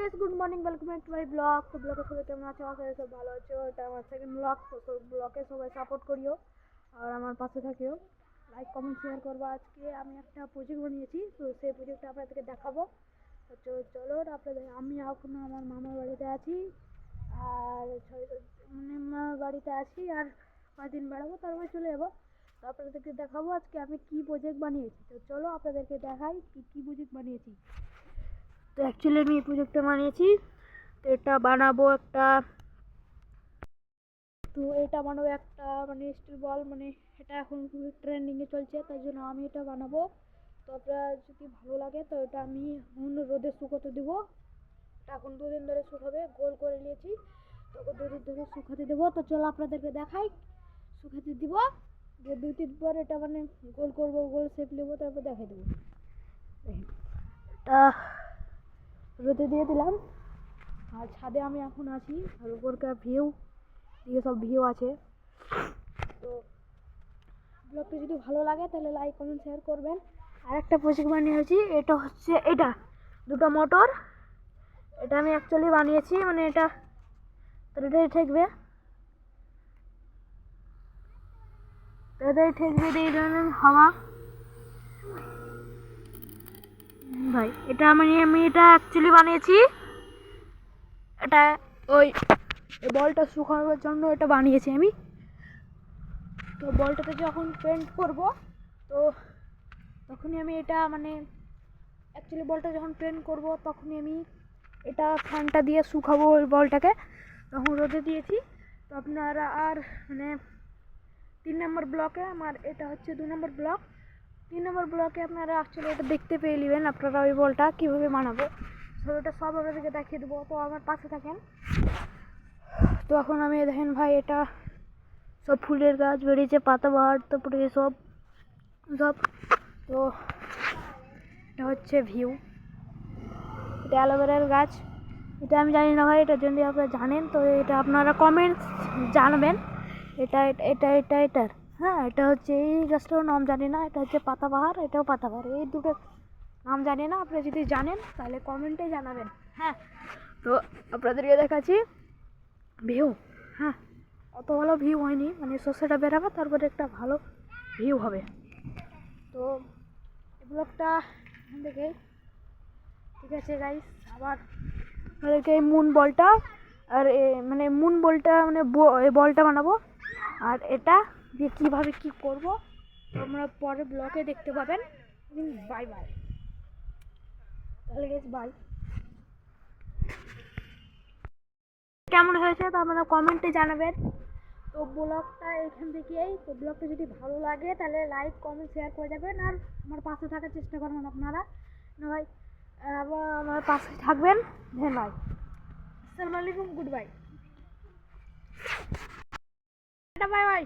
Guys, good morning, welcome back to my blog. তো ব্লগে সবাই কেমন আছো? আশা করি সব ভালো আছো। এটা আমার সেকেন্ড ব্লগ। তো ব্লগে সবাই সাপোর্ট করিও আর আমার পাশে থাকিও, লাইক কমেন্ট শেয়ার করবো। আজকে আমি একটা প্রজেক্ট বানিয়েছি, তো সেই প্রজেক্টটা আপনাদেরকে দেখাবো। তো চলো আপনাদের, আমি এখন আমার মামার বাড়িতে আছি আর মামার বাড়িতে আছি আর 5 দিন বেড়াবো, তারপরে চলে যাবো। তো আপনাদেরকে দেখাবো আজকে আমি কি প্রজেক্ট বানিয়েছি। তো চলো আপনাদেরকে দেখাই কি প্রজেক্ট বানিয়েছি। তো অ্যাকচুয়ালি আমি এই প্রজেক্টটা বানিয়েছি। তো এটা বানাবো একটা মানে স্টিল বল, মানে এটা এখন খুবই ট্রেন্ডিংয়ে চলছে, তাই জন্য আমি এটা বানাবো। তো আপনার যদি ভালো লাগে তো এটা আমি রোদে শুকোতে দেবো। এটা এখন 2 দিন ধরে শুকাবে, গোল করে নিয়েছি। তো 2 দিন ধরে শুকাতে দেবো। তো চলো আপনাদেরকে দেখাই, শুকাতে দিব, 2-3 পর এটা মানে গোল করবো, গোল শেপ নেবো, তারপর দেখাই দেবো। এটা রোদে দিয়ে দিলাম আর ছাদে আমি এখন আছি, আর উপরকার ভিউ দিকে সব ভিউ আছে। তো ব্লগটা যদি ভালো লাগে তাহলে লাইক কমেন্ট শেয়ার করবেন। আর একটা প্রজেক্ট বানিয়েছি, এটা হচ্ছে এটা 2টা মোটর। এটা আমি অ্যাকচুয়ালি বানিয়েছি, মানে এটা এটাই ঠেকবে, এই ধরনের হাওয়া ভাই। এটা আমি এটা অ্যাকচুয়ালি বানিয়েছি, এটা ওই বলটা শুকানোর জন্য এটা বানিয়েছি আমি। তো বলটাতে যখন পেন্ট করব তো তখনই আমি এটা মানে অ্যাকচুয়ালি বলটা যখন পেন্ট করব তখনই আমি এটা ফ্যানটা দিয়ে শুকাবো ওই বলটাকে। তখন রোদে দিয়েছি। তো আপনারা আর মানে 3 নম্বর ব্লকে, আমার এটা হচ্ছে 2 নম্বর ব্লক। 3 নম্বর ব্লকে আপনারা অ্যাকচুয়ালি এটা দেখতে পেয়ে নেবেন আপনারা ওই বলটা কীভাবে বানাবো। তো এটা সব আপনাদেরকে দেখিয়ে দেবো, তো আমার পাশে থাকেন। তো এখন আমি দেখেন ভাই, এটা সব ফুলের গাছ বেরিয়েছে, পাতাবাহার, তারপরে সব সব। তো এটা হচ্ছে ভিউ, এটা অ্যালোভেরার গাছ। এটা আমি জানি না ভাই, এটা যদি আপনারা জানেন তো এটা আপনারা কমেন্টস জানাবেন। এটা এটা এটা এটার হ্যাঁ, এটা হচ্ছে এই গাছটার নাম জানি না, এটা হচ্ছে পাতাবাহার, এটাও পাতাবাহার। এই দুটো নাম জানি না, আপনারা যদি জানেন তাহলে কমেন্টে জানাবেন। হ্যাঁ, তো আপনাদেরকে দেখাচ্ছি ভিউ। হ্যাঁ, অত ভালো ভিউ হয়নি, মানে শস্যটা বেরাবে তারপরে একটা ভালো ভিউ হবে। তো এই ব্লগটা এখান থেকে ঠিক আছে গাইস। আবার আপনাদেরকে এই মুন বলটা আর মানে মুন বলটা মানে বলটা বানাবো, আর এটা দিয়ে কীভাবে কী করবো তোমরা পরে ব্লগে দেখতে পাবেন। বাই বাই, তাহলে গাইস বাই। কেমন হয়েছে তো আপনারা কমেন্টে জানাবেন। তো ব্লগটা এখান থেকেই। তো ব্লগটা যদি ভালো লাগে তাহলে লাইক কমেন্ট শেয়ার করে যাবেন আর আমার পাশে থাকার চেষ্টা করবেন আপনারা। ভাই আবার আমার পাশে থাকবেন। ধন্যবাদ। আসসালামু আলাইকুম, গুড বাই, বাই বাই।